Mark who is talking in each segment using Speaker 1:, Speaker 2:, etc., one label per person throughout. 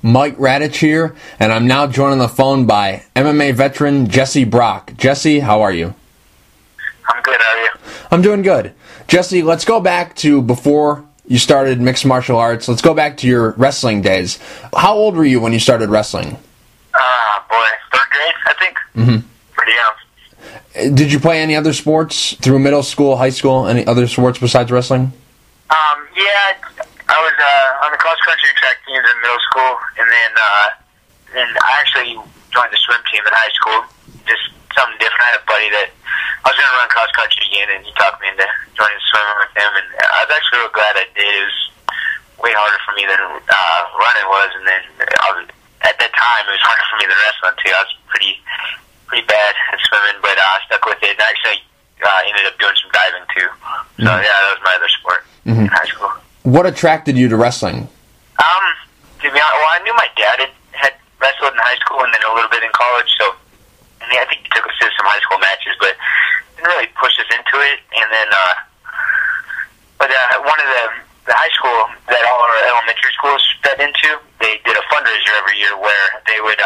Speaker 1: Mike Radich here, and I'm now joined on the phone by MMA Veteran Jesse Brock. Jesse, how are you?
Speaker 2: I'm good, how are you?
Speaker 1: I'm doing good. Jesse, let's go back to before you started mixed martial arts. Let's go back to your wrestling days. How old were you when you started wrestling?
Speaker 2: Third grade, I think. Pretty young.
Speaker 1: Did you play any other sports through middle school, high school, any other sports besides wrestling?
Speaker 2: Yeah, I was on the cross-country and track teams in middle school, and then I actually joined the swim team in high school. Just something different. I had a buddy that I was going to run cross-country again, and he talked me into joining swimming with him, and I was actually real glad I did. It was way harder for me than running was, and then at that time, it was harder for me than wrestling, too. I was pretty bad at swimming, but I stuck with it, and I actually ended up doing some diving, too. So, yeah, that was my other sport in high school.
Speaker 1: What attracted you to wrestling?
Speaker 2: To be honest, well, I knew my dad had wrestled in high school and then a little bit in college, so I think he took us to some high school matches, but didn't really push us into it. And then, one of the high school that all our elementary schools fed into, they did a fundraiser every year where they would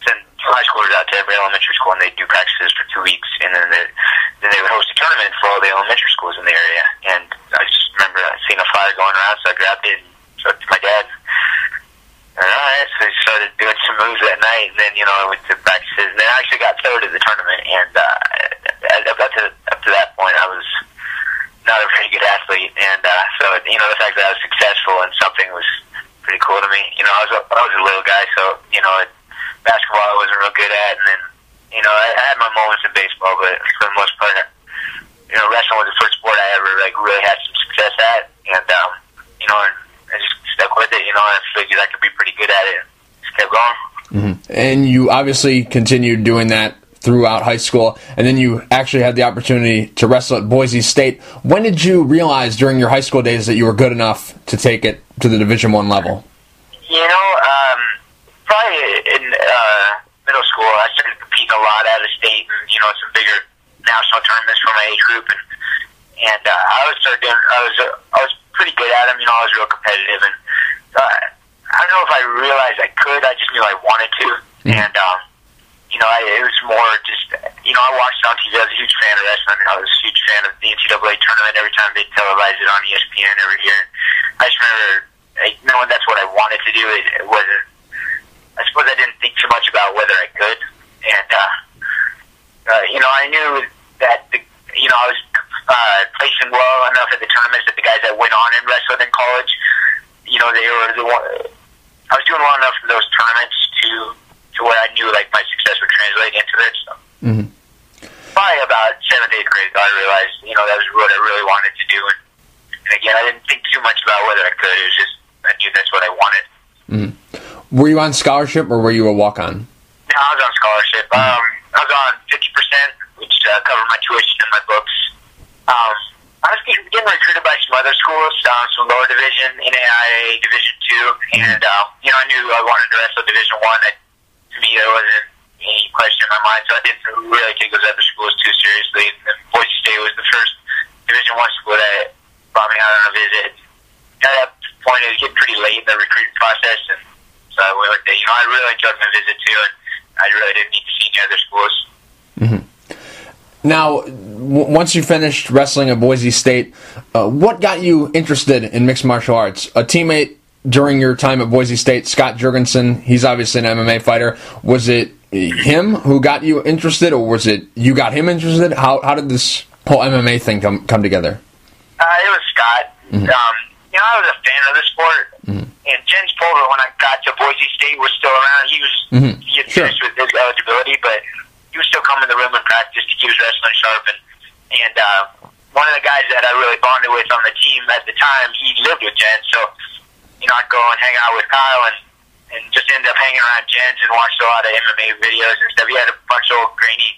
Speaker 2: send high schoolers out to every elementary school, and they'd do practices for 2 weeks, and then they would host a tournament for all the elementary schools in the area. And I just remember seeing a flyer going around, so I grabbed it and showed it to my dad. All right, so I started doing some moves that night, and then, I went to practices, and then I actually got third at the tournament, and up to that point, I was not a very good athlete, and so, the fact that I was successful in something was pretty cool to me. I was a little guy, so, basketball I wasn't real good at, and then, I had my moments in baseball, but for the most part, wrestling was the first sport I ever, really had some success at, and, I just stuck with it, I figured I could be pretty good at it, and just kept going.
Speaker 1: And you obviously continued doing that throughout high school, and then you actually had the opportunity to wrestle at Boise State. When did you realize during your high school days that you were good enough to take it to the Division I level?
Speaker 2: Probably in middle school, I started competing a lot out of state, and, some bigger national tournaments for my age group, and I was pretty good at them. I was real competitive, and I don't know if I realized I could. I just knew I wanted to, and it was more just I watched on TV. I was a huge fan of wrestling. I was a huge fan of the NCAA tournament. Every time they televised it on ESPN every year, I just remember knowing that's what I wanted to do. It wasn't. I suppose I didn't think too much about whether I could, and I knew that I was placing well enough at the tournaments that the guys that went on and wrestled in college, they were the one. I was doing well enough in those tournaments to where I knew my success would translate into it. So probably about 7th, 8th grade, I realized that was what I really wanted to do, and again, I didn't think too much about whether I could. It was just I knew that's what I wanted.
Speaker 1: Were you on scholarship or were you a walk-on?
Speaker 2: No, I was on scholarship. I was on 50%, which covered my tuition and my books. I was getting recruited by some other schools, some lower division, NAIA Division II, and I knew I wanted to wrestle Division I. To me, there wasn't any question in my mind, so I didn't really take those other schools too seriously. And Boise State was the first Division I school that brought me out on a visit. At that point, it was getting pretty late in the recruiting process, and so I went there. I really enjoyed my visit too, and I really didn't need to see any other schools.
Speaker 1: Now, once you finished wrestling at Boise State, what got you interested in mixed martial arts? A teammate during your time at Boise State, Scott Jorgensen, he's obviously an MMA fighter. Was it him who got you interested, or was it you got him interested? How did this whole MMA thing come together?
Speaker 2: It was Scott. I was a fan of the sport, and Jens Pulver, when I got to Boise State, was still around. He had finished with his eligibility, but he was still coming to the room and practice to keep his wrestling sharp. And one of the guys that I really bonded with on the team at the time, he lived with Jens, so I'd go and hang out with Kyle and just end up hanging around Jens and watched a lot of MMA videos and stuff. He had a bunch of old grainy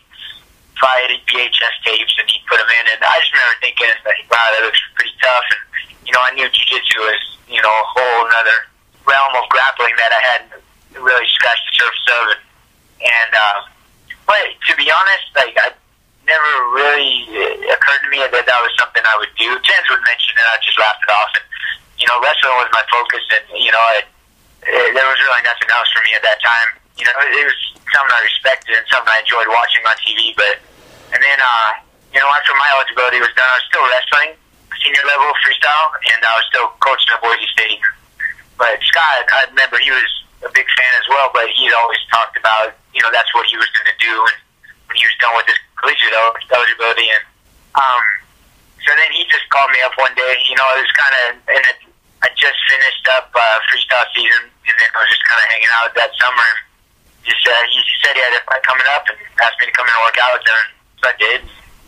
Speaker 2: fight VHS tapes, and he'd put them in, and I just remember thinking, wow, that looks pretty tough. And I knew jiu-jitsu was a whole other realm of grappling that I hadn't really scratched the surface of, but to be honest, I never really occurred to me that was something I would do. Jens would mention it, I just laughed it off, and wrestling was my focus, and there was really else for me at that time. You know, it was something I respected and something I enjoyed watching on TV. And then, you know, after my eligibility was done, I was still wrestling senior level freestyle, and I was still coaching at Boise State. But Scott, I remember he was a big fan as well, but he always talked about, you know, that's what he was going to do when he was done with his collegiate eligibility. And so then he just called me up one day. You know, it was kind of, I just finished up freestyle season, and then I was just kind of hanging out that summer. And he said he had a fight coming up and asked me to come in and work out with him. So I did.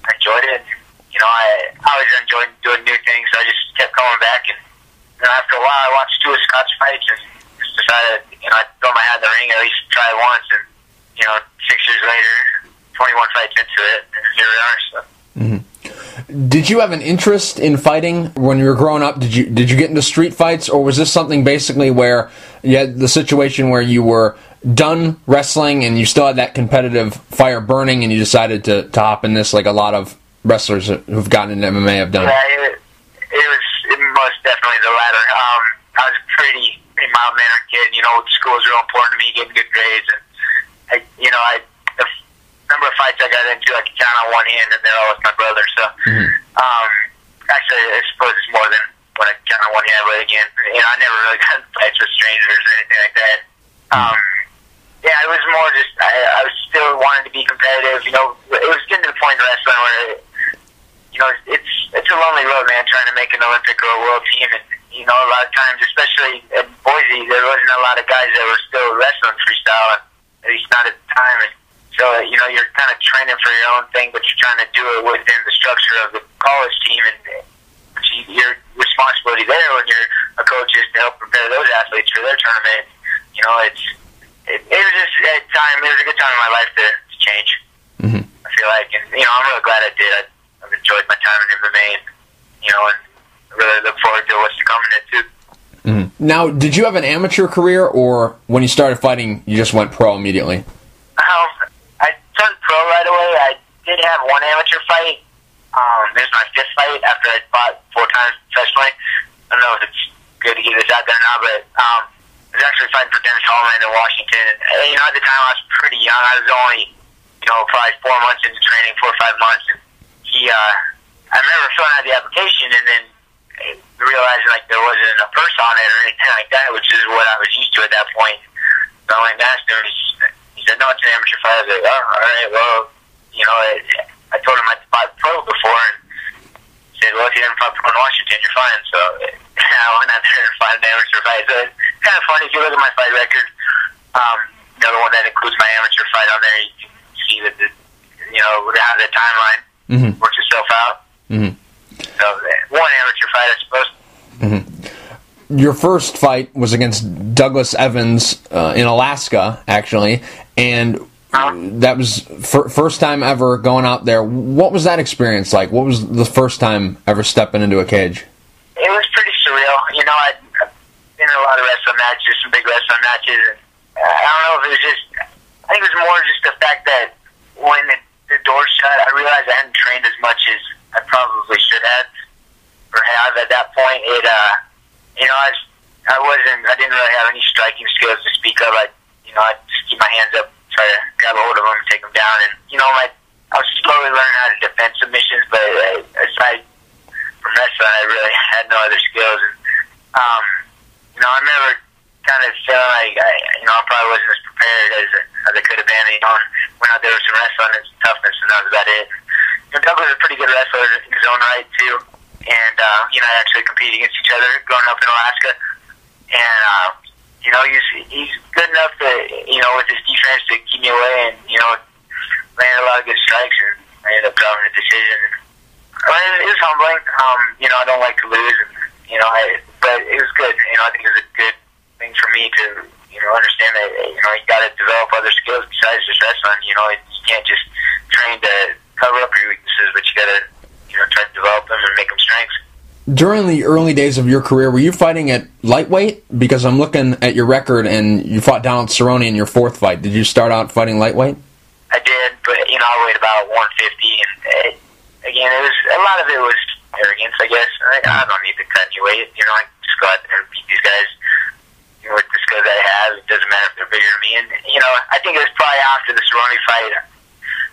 Speaker 2: I enjoyed it. You know, I always enjoyed doing new things, so I just kept coming back. And you know, after a while, I watched 2 of Scott's fights and just decided, you know, I'd throw my hat in the ring, at least try it once. And, you know, 6 years later, 21 fights into it, and here we are. So.
Speaker 1: Mm-hmm. Did you have an interest in fighting when you were growing up? Did you get into street fights, or was this something basically where you had the situation where you were done wrestling and you still had that competitive fire burning, and you decided to hop in this like a lot of wrestlers who've gotten into MMA have done?
Speaker 2: Yeah, it was most definitely the latter. I was a pretty mild-mannered kid. You know, school was real important to me, getting good grades, and the number of fights I got into, I could count on one hand, and they're all with my brother. So, actually, I suppose it's more than what I could count on one hand. But again, you know, I never really got in fights with strangers or anything like that. Yeah, it was more just I was still wanting to be competitive. You know, it was getting to the point in wrestling where, you know, it's a lonely road, man, trying to make an Olympic or a world team. And, you know, a lot of times, especially at Boise, there wasn't a lot of guys that were still wrestling freestyle, at least not at the time. And so, you know, you're kind of training for your own thing, but you're trying to do it within the structure of the college team. And your responsibility there when you're a coach is to help prepare those athletes for their tournament. You know, it was just a time. It was a good time in my life to change.
Speaker 1: Mm-hmm.
Speaker 2: I feel like, and you know, I'm really glad I did. I've enjoyed my time in MMA, and you know, and I really look forward to what's to come in it too.
Speaker 1: Mm-hmm. Now, did you have an amateur career, or when you started fighting, you just went pro immediately?
Speaker 2: I turned pro right away. I did have one amateur fight. It was my 5th fight after I fought 4 times professionally. I don't know if it's good to get this out there now, but I was actually fighting for Dennis Hallman in Washington. And, you know, at the time I was pretty young. I was only, you know, probably 4 months into training, 4 or 5 months. And I remember filling out the application and then realizing like there wasn't a purse on it or anything like that, which is what I was used to at that point. So I went and asked him. He said, "No, it's an amateur fight." I was like, "Oh, all right. Well, you know, I told him I'd fought pro before." And he said, "Well, if you didn't fight pro in Washington, you're fine." So I went out there and fought an amateur fight. So it's kind of funny if you look at my fight record. The other one that includes my amateur fight on there, you can see that you know how the timeline works itself out. Mm-hmm. So one amateur fight, I suppose.
Speaker 1: Mm-hmm. Your first fight was against Douglas Evans in Alaska, actually, and that was first time ever going out there. What was that experience like? What was the first time ever stepping into a cage?
Speaker 2: It was pretty surreal. You know, I've been in a lot of wrestling matches, some big wrestling matches, and I don't know if it was just, I think it was more just the fact that when the door shut, I realized I hadn't trained as much as I probably should have or have at that point. You know, I didn't really have any striking skills to speak of. I'd just keep my hands up, try to grab a hold of them and take them down. And, you know, I was slowly learning how to defend submissions, but aside from wrestling, I really had no other skills. And, you know, I remember kind of feeling like, I probably wasn't as prepared as I could have been. You know, went out there with some wrestling and some toughness, and that was about it. You know, Doug was a pretty good wrestler in his own right, too. And, I actually competed against each other growing up in Alaska. And, he's good enough to, with his defense to keep me away and, landed a lot of good strikes, and I ended up dropping a decision. It was humbling. I don't like to lose, and, but it was good. I think it was a good thing for me to, understand that, you got to develop other skills besides just wrestling. You can't just train to cover up your weaknesses, but you got to, try to develop them and make them strengths.
Speaker 1: During the early days of your career, were you fighting at lightweight? Because I'm looking at your record, and you fought Donald Cerrone in your 4th fight. Did you start out fighting lightweight?
Speaker 2: I did, but, I weighed about 150, and, again, it was a lot of it was arrogance, I guess. I don't need to cut any weight. I just go out there and beat these guys with the skills I have. It doesn't matter if they're And, you know, I think it was probably after the Cerrone fight, I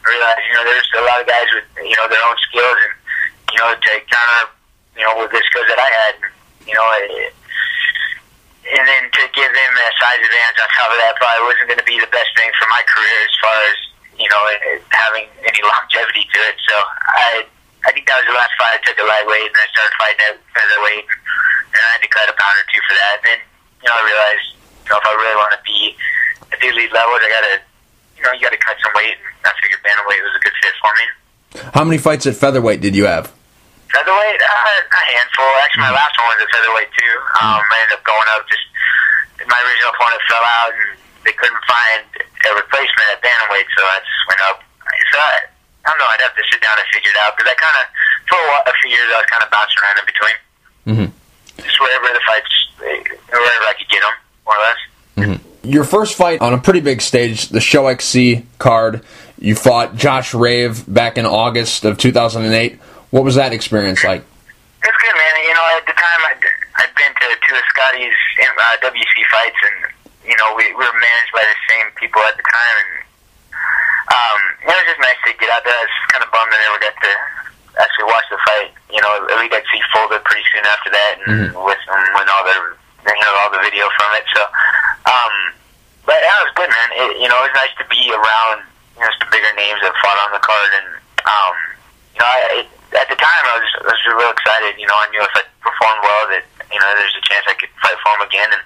Speaker 2: realized, you know, there's a lot of guys with, you know, their own skills, and, you know, to counter, you know, with the skills that I had, you know, and then to give them a size advantage on top of that probably wasn't going to be the best thing for my career as far as, you know, having any longevity to it. So I think that was the last fight I took at lightweight, and I started fighting at featherweight, and I had to cut a pound or two for that. And then, you know, I realized, you know, if I really want to be at the elite levels, I got to, you know, you got to cut some weight. And I figured bantamweight was a good fit for me.
Speaker 1: How many fights at featherweight did you have?
Speaker 2: Featherweight, a handful. Actually, my last one was at featherweight too. I ended up going up. Just my original opponent fell out, and they couldn't find a replacement at bantamweight, so I just went up. So I don't know. I'd have to sit down and figure it out, because I kind of, for a few years, I was kind of bouncing around in between. Just wherever the fights, wherever I could get them, more or less.
Speaker 1: Your first fight on a pretty big stage, the Show XC card, you fought Josh Rave back in August of 2008. What was that experience like?
Speaker 2: It's good, man. You know, at the time, I'd been to two of Scotty's WC fights, and, you know, we were managed by the same people at the time, and it was just nice to get out there. I was kind of bummed I never got to actually watch the fight. You know, Elite XC folded pretty soon after that, and with all the, you know, all the video from it. So, but yeah, it was good, man. You know, it was nice to be around, you know, some bigger names that fought on the card, and you know, at the time I was real excited. You know, I knew if I performed well that, you know, there's a chance I could fight for him again. And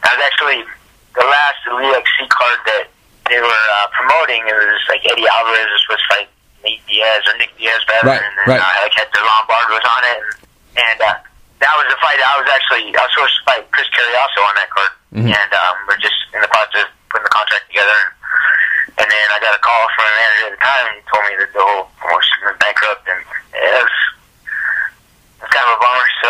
Speaker 2: I was actually the last Elite XC card that they were promoting. It was like Eddie Alvarez was supposed to fight Nick Diaz, rather, and then like Hector Lombard was on it, and that was the fight. I was supposed to fight Chris Carey also on that card, and we're just in the process of putting the contract together. And then I got a call from the manager at the time, and he told me that the whole promotion went bankrupt, and it was kind of a bummer. So,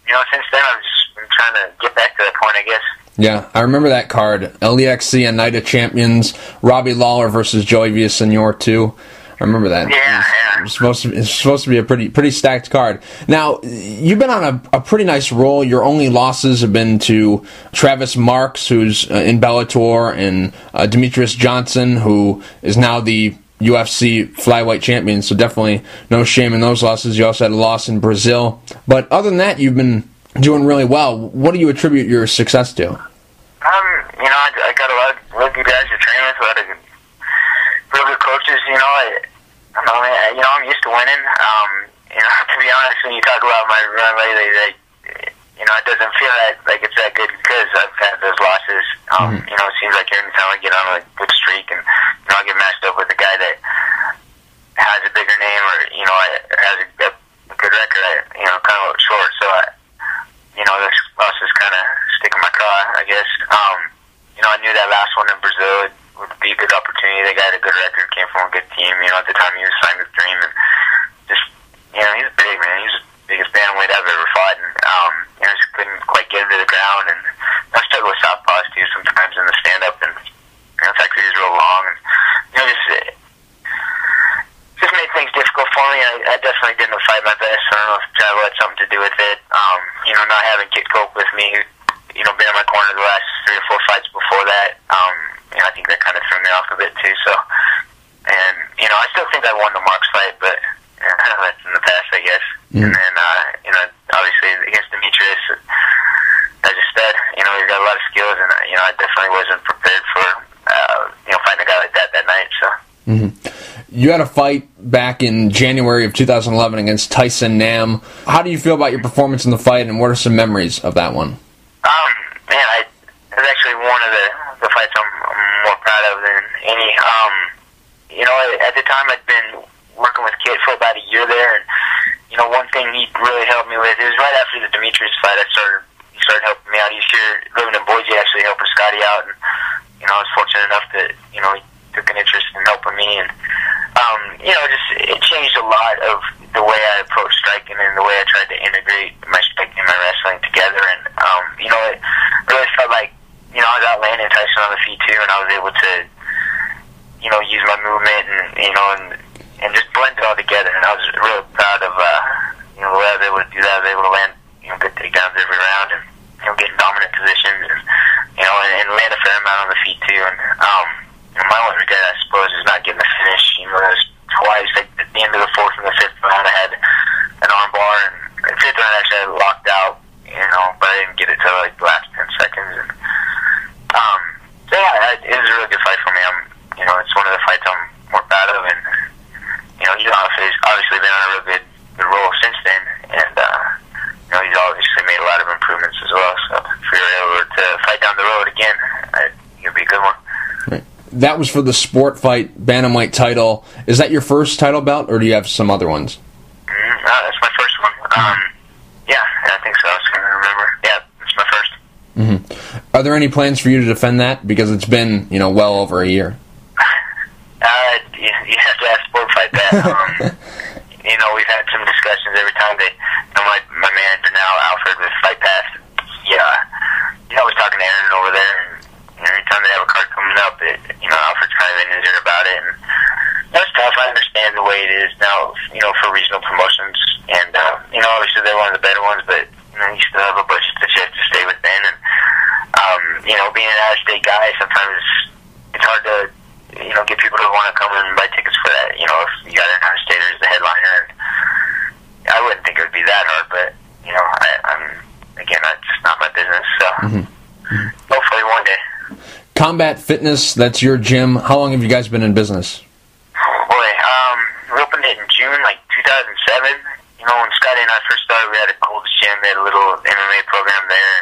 Speaker 2: you know, since then I've just been trying to get back to that point, I guess.
Speaker 1: Yeah, I remember that card. LEXC and Night of Champions, Robbie Lawler versus Joey Villasenor too. I remember that.
Speaker 2: Yeah.
Speaker 1: It's supposed to be a pretty stacked card. Now, you've been on a pretty nice roll. Your only losses have been to Travis Marks, who's in Bellator, and Demetrius Johnson, who is now the UFC flyweight champion. So definitely no shame in those losses. You also had a loss in Brazil. But other than that, you've been doing really well. What do you attribute your success to?
Speaker 2: You know, I got a lot of really good guys to train with, a lot of real good coaches. You know, I don't know, man, you know, I'm used to winning. You know, to be honest, when you talk about my run lately, you know, it doesn't feel like it's that good because I've had those losses. You know, it seems like every time I get on a good streak, and, you know, I get matched up with a guy that has a bigger name, or, you know, has a good record, you know, kind of short. So, you know, this losses kind of stick in my craw, I guess. You know, I knew that last one in Brazil would be a good opportunity. The guy had a good record, came from a good team. You know, at the time he was signed with Dream, and just, you know, he's big, man. He's the biggest bantamweight I've ever fought, and you know, just couldn't quite get him to the ground. And I struggle with southpaws too sometimes in the stand-up, and, you know, the fact that he's real long, and, you know, just made things difficult for me. I definitely didn't fight my best. I don't know if travel had something to do with it. You know, not having Kid Cope with me, who, you know, been in my corner the last 3 or 4 fights before that. You know, I think that kind of threw me off a bit too. So, and, you know, I still think I won the Marks fight, but, you know, that's in the past, I guess. And then, you know, obviously against Demetrius, as a stud, you know, he's got a lot of skills, and, you know, I definitely wasn't prepared for, you know, fighting a guy like that night. So.
Speaker 1: You had a fight back in January of 2011 against Tyson Nam. How do you feel about your performance in the fight, and what are some memories of that one?
Speaker 2: Man, it was actually one of the fights I'm more proud of than any. You know, at the time I'd been working with Kid for about a year there, and, you know, one thing he really helped me with, it was right after the Demetrius fight, he started helping me out. He's here living in Boise, actually helping Scotty out, and, you know, I was fortunate enough that, you know, he took an interest in helping me, and, you know, it changed a lot of the way I approached striking and the way I tried to integrate my striking and my wrestling together. And, you know, it really felt like, you know, I was outlanding Tyson on the feet too, and I was able to, you know, use my movement and, you know, and just blend it all together. And I was really proud of, you know, the way I was able to do that. I was able to land, you know, good takedowns every round, and, you know, get in dominant positions, and, you know, and land a fair amount out on the feet too. And my one regret, I suppose, is not getting the finish. There's twice at the end of the fourth and the fifth round, I had an arm bar, and the fifth round actually I had locked out. But I didn't get it till like the last 10 seconds. And, so yeah, it was a really good fight for me. It's one of the fights I'm more proud of, and he's obviously been on a real good roll since then, and he's obviously made a lot of improvements as well. So if we were able to fight down the road again, it'd be a good one.
Speaker 1: Right. That was for the sport fight bantamweight title. Is that your first title bout, or do you have some other ones?
Speaker 2: That's my first one. Yeah, I think so. I was going to remember. Yeah, it's my first.
Speaker 1: Mm-hmm. Are there any plans for you to defend that? Because it's been, well over a year.
Speaker 2: You have to ask Sport Fight that. We've had some discussions every time my manager now, Alfred, with Fight Pass. He's always talking to Aaron over there, and every time they have a card coming up, Alfred's kind of in his ear about it. And that's tough. I understand the way it is now, for regional promotions. And, obviously they're one of the better ones, but, you still have a budget that you have to stay within. And, being an out-of-state guy, sometimes it's hard to, get people to want to come and buy tickets for that. If you got an out-of-stater as the headliner, and I wouldn't think it would be that hard, but, that's just not my business, so hopefully one day.
Speaker 1: Combat Fitness, that's your gym. How long have you guys been in business?
Speaker 2: Boy, we opened it in June, 2007. When Scotty and I first started, we had a Gold's Gym. They had a little MMA program there,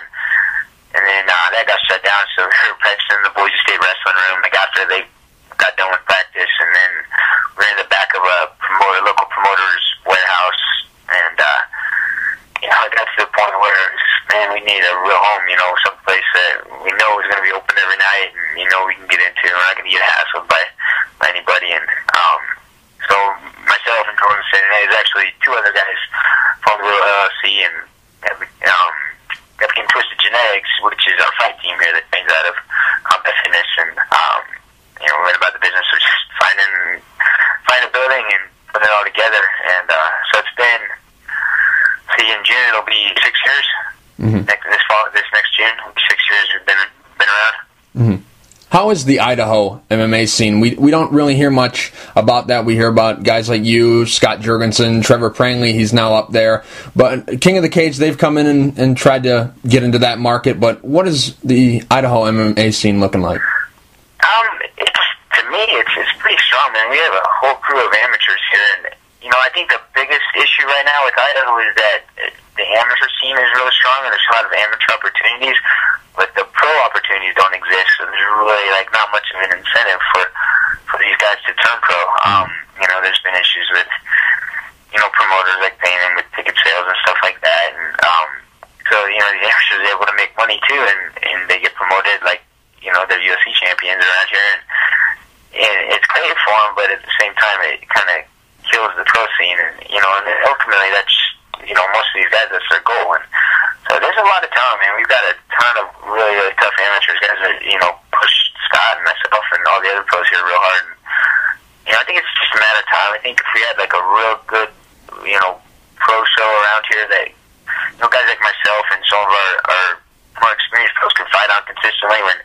Speaker 2: and then that got shut down, so we were practicing in the Boise State Wrestling Room. After they got done with practice, and then we were in the back of a local promoter's warehouse, and it got to the point where, man, we need a real home, someplace that we know is going to be open every night, and we can get into. We're not going to get hassled by anybody, and so myself and Jorgensen, and there's actually two other guys from the LLC, and that became Twisted Genetics, which is our fight team here that trains out of Combat Fitness, and we went about the business of just finding a building and putting it all together, and so it's been, in June it'll be 6 years.
Speaker 1: Mm-hmm.
Speaker 2: This next June will be 6 years we've been around.
Speaker 1: Mm-hmm. How is the Idaho MMA scene? We don't really hear much about that. We hear about guys like you, Scott Jorgensen, Trevor Prangley, he's now up there. But King of the Cage, they've come in and tried to get into that market. But what is the Idaho MMA scene looking like?
Speaker 2: To me, it's pretty strong, man. We have a whole crew of amateurs here, and I think the biggest issue right now with Idaho is that the amateur scene is really strong, and there's a lot of amateur opportunities, but the pro opportunities don't exist. So there's really not much of an incentive for these guys to turn pro. There's been issues with promoters paying them with ticket sales and stuff like that, and so the amateurs are able to make money too, and they get promoted they're UFC champions around here, and it's great for them, but at the same time it kind of kills the pro scene, and ultimately that's most of these guys, that's their goal. And so there's a lot of talent, man. We've got a ton of really, really tough amateurs, guys that push Scott and myself and all the other pros here real hard. And I think it's just a matter of time. I think if we had a real good pro show around here that guys like myself and some of our more experienced pros can fight on consistently, when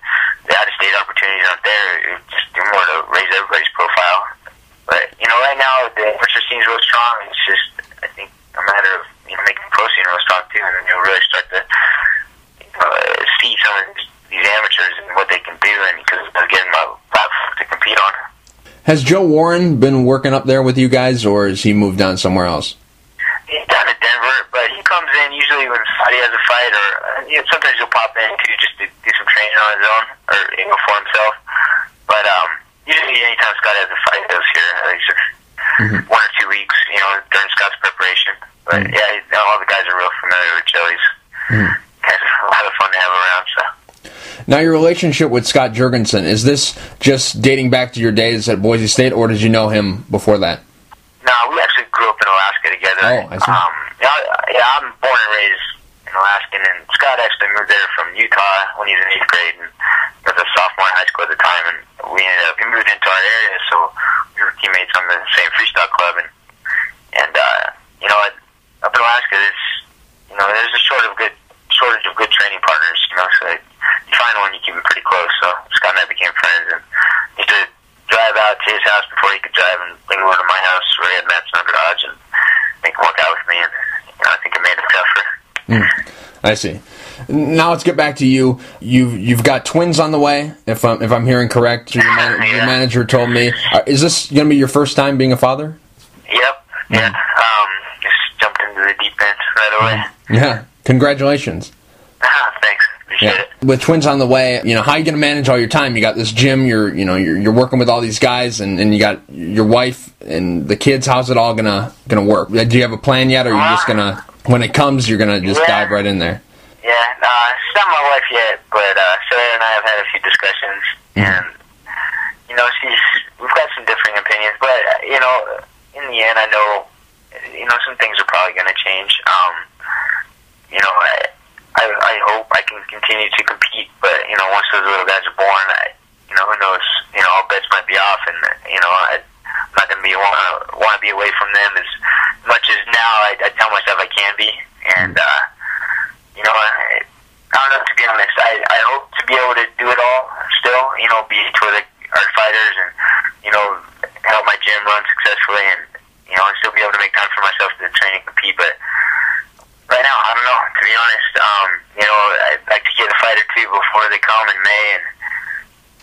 Speaker 2: the out-of-state opportunities aren't there, it just do more to raise everybody's profile. But right now the amateur scene is real strong. It's just, I think, a matter of making the pro scene real strong too, and then you'll really start to see some of these amateurs and what they can do, and because they're getting a platform to compete on.
Speaker 1: Has Joe Warren been working up there with you guys, or has he moved on somewhere else?
Speaker 2: He's down in Denver, but he comes in usually when Scotty has a fight, or sometimes he'll pop in too, just to do some training on his own, or for himself. But usually anytime Scott has a fight, he goes here. Like 1 or 2 weeks, during Scott's preparation. But yeah, all the guys are real familiar with Joe. He's kind of a lot of fun to have around. So.
Speaker 1: Now, your relationship with Scott Jorgensen, is this just dating back to your days at Boise State, or did you know him before that?
Speaker 2: No, we actually grew up in Alaska together.
Speaker 1: Oh, I see.
Speaker 2: I'm born and raised in Alaska, and Scott actually moved there from Utah when he was in 8th grade, and he was a sophomore in high school at the time, and he moved into our area, so we were teammates on the same freestyle club, and up in Alaska, there's a shortage of good training partners, so you find one, you keep them pretty close. So
Speaker 1: I see. Now let's get back to you. You've got twins on the way, if I'm hearing correct. Your manager told me. Is this going to be your first time being a father?
Speaker 2: Yep. Yeah. Just jumped into the deep end right away.
Speaker 1: Yeah. Congratulations.
Speaker 2: Thanks. Appreciate it.
Speaker 1: With twins on the way, how are you going to manage all your time? You got this gym. You're working with all these guys, and you got your wife and the kids. How's it all gonna work? Do you have a plan yet, or are you just gonna, when it comes, you're gonna just dive right in there?
Speaker 2: Yeah, it's not my wife yet, but Sarah and I have had a few discussions, and we've got some differing opinions, but in the end, I know some things are probably going to change. I hope I can continue to compete, but once those little guys are born, who knows? All bets might be off, and I'm not going to want to be away from them as much as now. I tell myself I can be, and I don't know, to be honest. I hope to be able to do it all still, be with our fighters and, help my gym run successfully and, and still be able to make time for myself to train and compete. But right now, I don't know, to be honest. I'd like to get a fight or two before they come in May.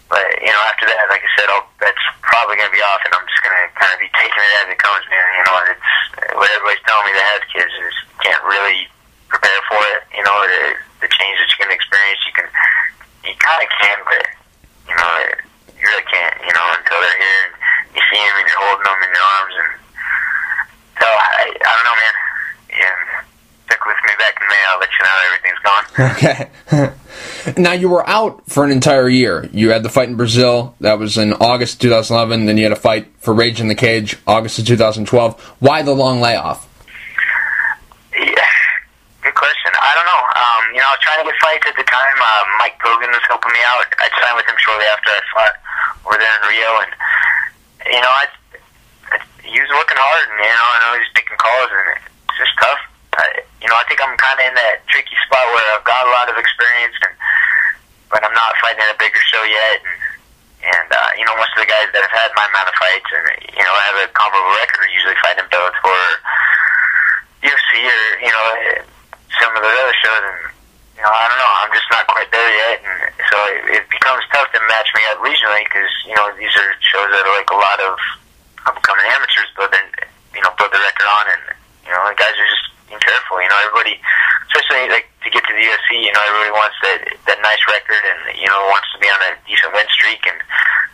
Speaker 2: But after that, like I said, that's probably going to be off, and I'm just going to kind of be taking it as it comes, man. It's what everybody's telling me that has kids is you can't really prepare for it. The change that you're going to experience, you kind of can, but you really can't. Until they're here and you see them and you're holding them in your arms, and so I don't know, man. Yeah, stick with me back in May. I'll let you know how everything's going.
Speaker 1: Okay. Now, you were out for an entire year. You had the fight in Brazil. That was in August 2011. Then you had a fight for Rage in the Cage, August of 2012. Why the long layoff?
Speaker 2: I don't know. I was trying to get fights at the time. Mike Gogan was helping me out. I signed with him shortly after I fought over there in Rio, and he was working hard, and I know he's making calls, and it's just tough. I think I'm kind of in that tricky spot where I've got a lot of experience, but I'm not fighting at a bigger show yet, and most of the guys that have had my amount of fights, and I have a comparable record, are usually fighting Bellator or UFC or some of the other shows, and I don't know, I'm just not quite there yet, and so it becomes tough to match me up regionally, because these are shows that are like a lot of up-and-coming amateurs build their record on, and the guys are just being careful. Everybody, especially like to get to the UFC, everybody wants that nice record, and wants to be on a decent win streak, and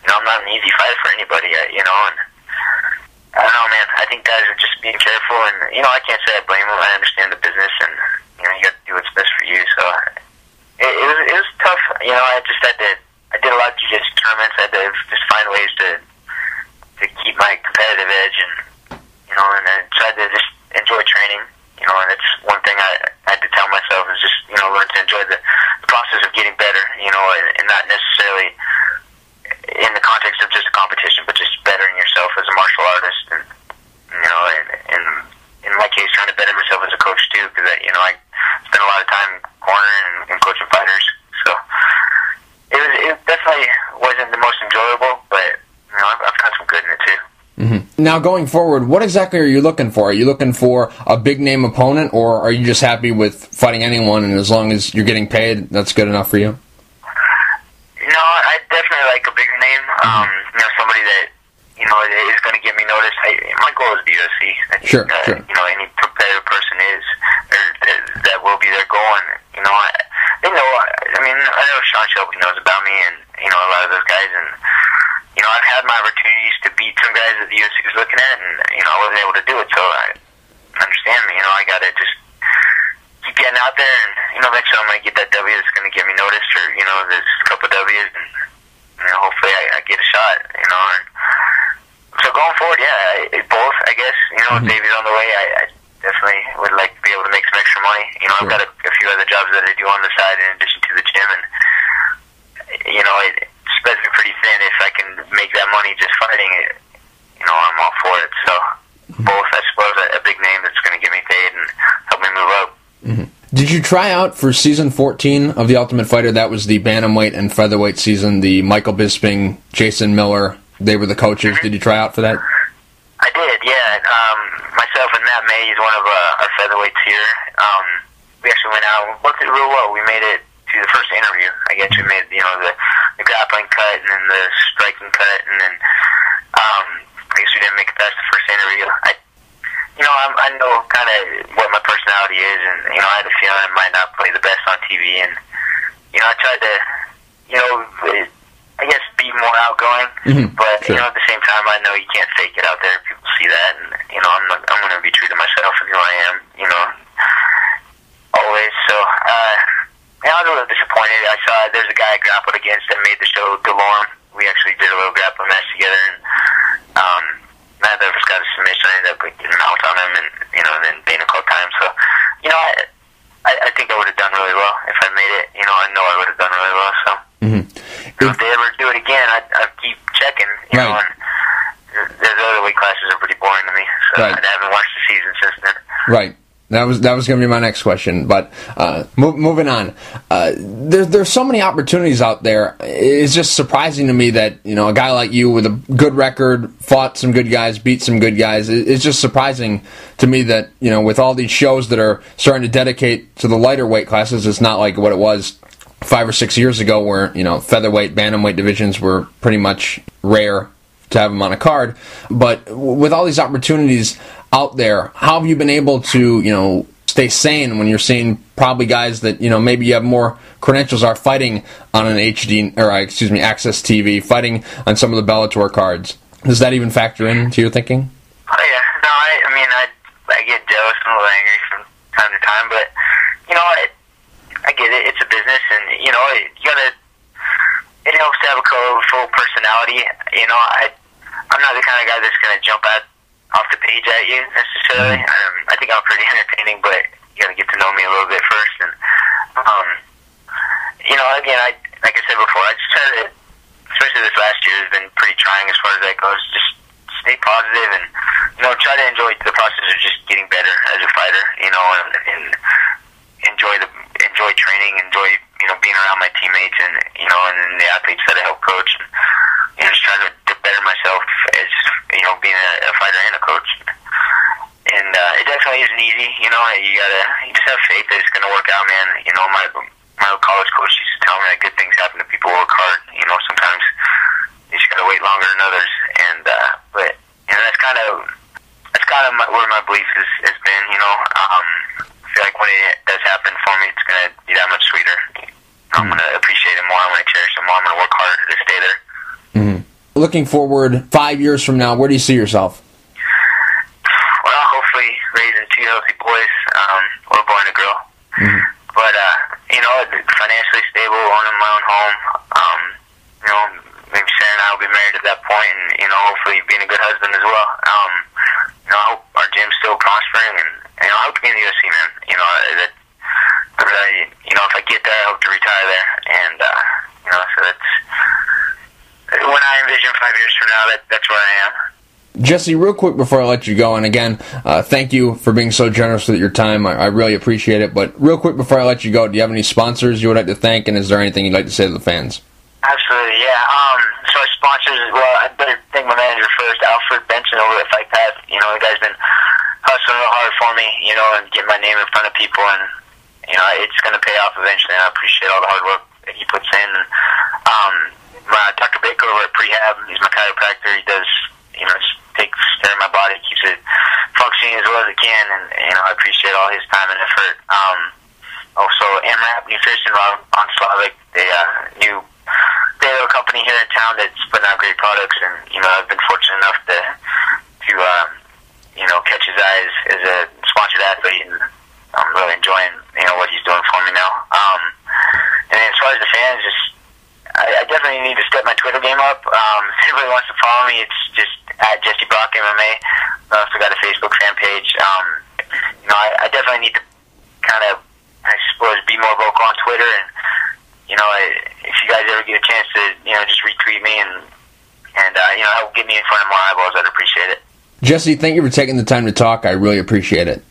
Speaker 2: I'm not an easy fight for anybody, and I don't know, man. I think guys are just being careful, and I can't say I blame them. I understand the business, and you got to do what's best for you. So it was tough. I just had to. I did a lot of jiu-jitsu tournaments. I had to just find ways to keep my competitive edge, and and I tried to just enjoy training. And it's one thing I had to tell myself is just learn to enjoy the process of getting better. And not necessarily in the context of just a competition, but just bettering yourself as a martial artist, and and in my case, trying to better myself as a coach too, because I spent a lot of time cornering and coaching fighters. So it definitely wasn't the most enjoyable, but I've got some good in it too.
Speaker 1: Mm-hmm. Now, going forward, what exactly are you looking for? Are you looking for a big name opponent, or are you just happy with fighting anyone, and as long as you're getting paid, that's good enough for you?
Speaker 2: I definitely like a bigger name. Somebody that is going to get me noticed. My goal is the UFC.
Speaker 1: Sure.
Speaker 2: Any competitive person is, or that will be their goal. And they know. I know Sean Shelby knows about me, and a lot of those guys. And I've had my opportunities to beat some guys that the UFC was looking at, and I wasn't able to do it. So I understand me. I got to just keep getting out there, and eventually I'm going to get that W that's going to get me noticed, or there's a couple of W's, and hopefully I get a shot. And so going forward, both, I guess. With Davey's on the way, I definitely would like to be able to make some extra money. I've got a few other jobs that I do on the side in addition to the gym, and it spreads me pretty thin. If I can make that money just fighting it, I'm all for it. So both, I suppose, a big name that's going to get me paid and help me move up.
Speaker 1: Mm-hmm. Did you try out for season 14 of The Ultimate Fighter? That was the bantamweight and featherweight season. The Michael Bisping, Jason Miller, they were the coaches. Did you try out for that?
Speaker 2: I did, yeah. Myself and Matt May, he's one of our featherweights here. we actually went out and worked it real well. We made it to the first interview. I guess we made, the grappling cut and then the striking cut, and then I guess we didn't make it past the first interview. I know kind of what my personality is, and I had a feeling I might not play the best on TV, and I tried to I guess be more outgoing, but
Speaker 1: sure.
Speaker 2: At the same time I know you can't fake it out there. People see that, and I'm going to be true to myself and who I am, always. So I was a little disappointed. I saw there's a guy I grappled against that made the show Delorme. We actually did a little grappling match together, and neither of us got a submission. I ended up getting out on him, and then Dana called time. So I think I would have done really well if I made it. I know I would have done really well. So if they ever do it again, I'd keep checking.
Speaker 1: Right.
Speaker 2: And the other weight classes are pretty boring to me, so
Speaker 1: right.
Speaker 2: I haven't watched the season since then.
Speaker 1: Right. That was going to be my next question, but moving on. There's so many opportunities out there. It's just surprising to me that a guy like you with a good record fought some good guys, beat some good guys. It's just surprising to me that with all these shows that are starting to dedicate to the lighter weight classes, it's not like what it was 5 or 6 years ago, where featherweight, bantamweight divisions were pretty much rare to have them on a card. But with all these opportunities out there, how have you been able to stay sane when you're seeing probably guys that maybe you have more credentials are fighting on an Access TV, fighting on some of the Bellator cards? Does that even factor into your thinking?
Speaker 2: Oh yeah, no, I get jealous and a little angry from time to time, but I get it. It's a business, and you gotta. It helps to have a colorful personality. I'm not the kind of guy that's gonna jump off the page at you necessarily. I think I'm pretty entertaining, but you gotta get to know me a little bit first. And again, like I said before, I just try to, especially this last year has been pretty trying as far as that goes. Just stay positive and try to enjoy the process of just getting better as a fighter. And enjoy training, enjoy being around my teammates and and the athletes that I help coach. And just trying to better myself as being a fighter and a coach. And it definitely isn't easy. You just have faith that it's going to work out, man. My college coach used to tell me that good things happen to people who work hard. Sometimes you just got to wait longer than others. And but that's kind of where my belief has been. I feel like when it does happen for me, it's going to be that much sweeter. I'm going to appreciate it more. I'm going to cherish it more. I'm going to work harder to stay there.
Speaker 1: Looking forward 5 years from now, where do you see yourself?
Speaker 2: Well, hopefully raising 2 healthy boys, or a boy and a girl. But financially stable, owning my own home. Maybe Sarah and I will be married at that point, and hopefully being a good husband as well. I hope our gym's still prospering, and I hope to be in the UFC, man. If I get there, I hope to retire there, and so that's when I envision 5 years from now. That's where I am.
Speaker 1: Jesse, real quick before I let you go, and again, thank you for being so generous with your time. I really appreciate it. But real quick before I let you go, do you have any sponsors you would like to thank, and is there anything you'd like to say to the fans?
Speaker 2: Absolutely, yeah. So our sponsors, I better thank my manager first, Alfred Benson over at Fight Path. The guy's been hustling real hard for me, and getting my name in front of people, and it's going to pay off eventually. And I appreciate all the hard work that he puts in. And Dr. Baker over at Prehab, he's my chiropractor. He does, just takes care of my body, keeps it functioning as well as it can, and I appreciate all his time and effort. Also, AMRAP Nutrition, Ron Slavic, they have a company here in town that's putting out great products, and I've been fortunate enough to catch his eye as a sponsored athlete, and I'm really enjoying what he's doing for me now. And as far as the fans, I definitely need to step my Twitter game up. If anybody wants to follow me, it's just at Jesse Brock MMA. I also got a Facebook fan page. I definitely need to kind of, I suppose, be more vocal on Twitter. And if you guys ever get a chance to, just retweet me and help get me in front of more eyeballs, I'd appreciate it.
Speaker 1: Jesse, thank you for taking the time to talk. I really appreciate it.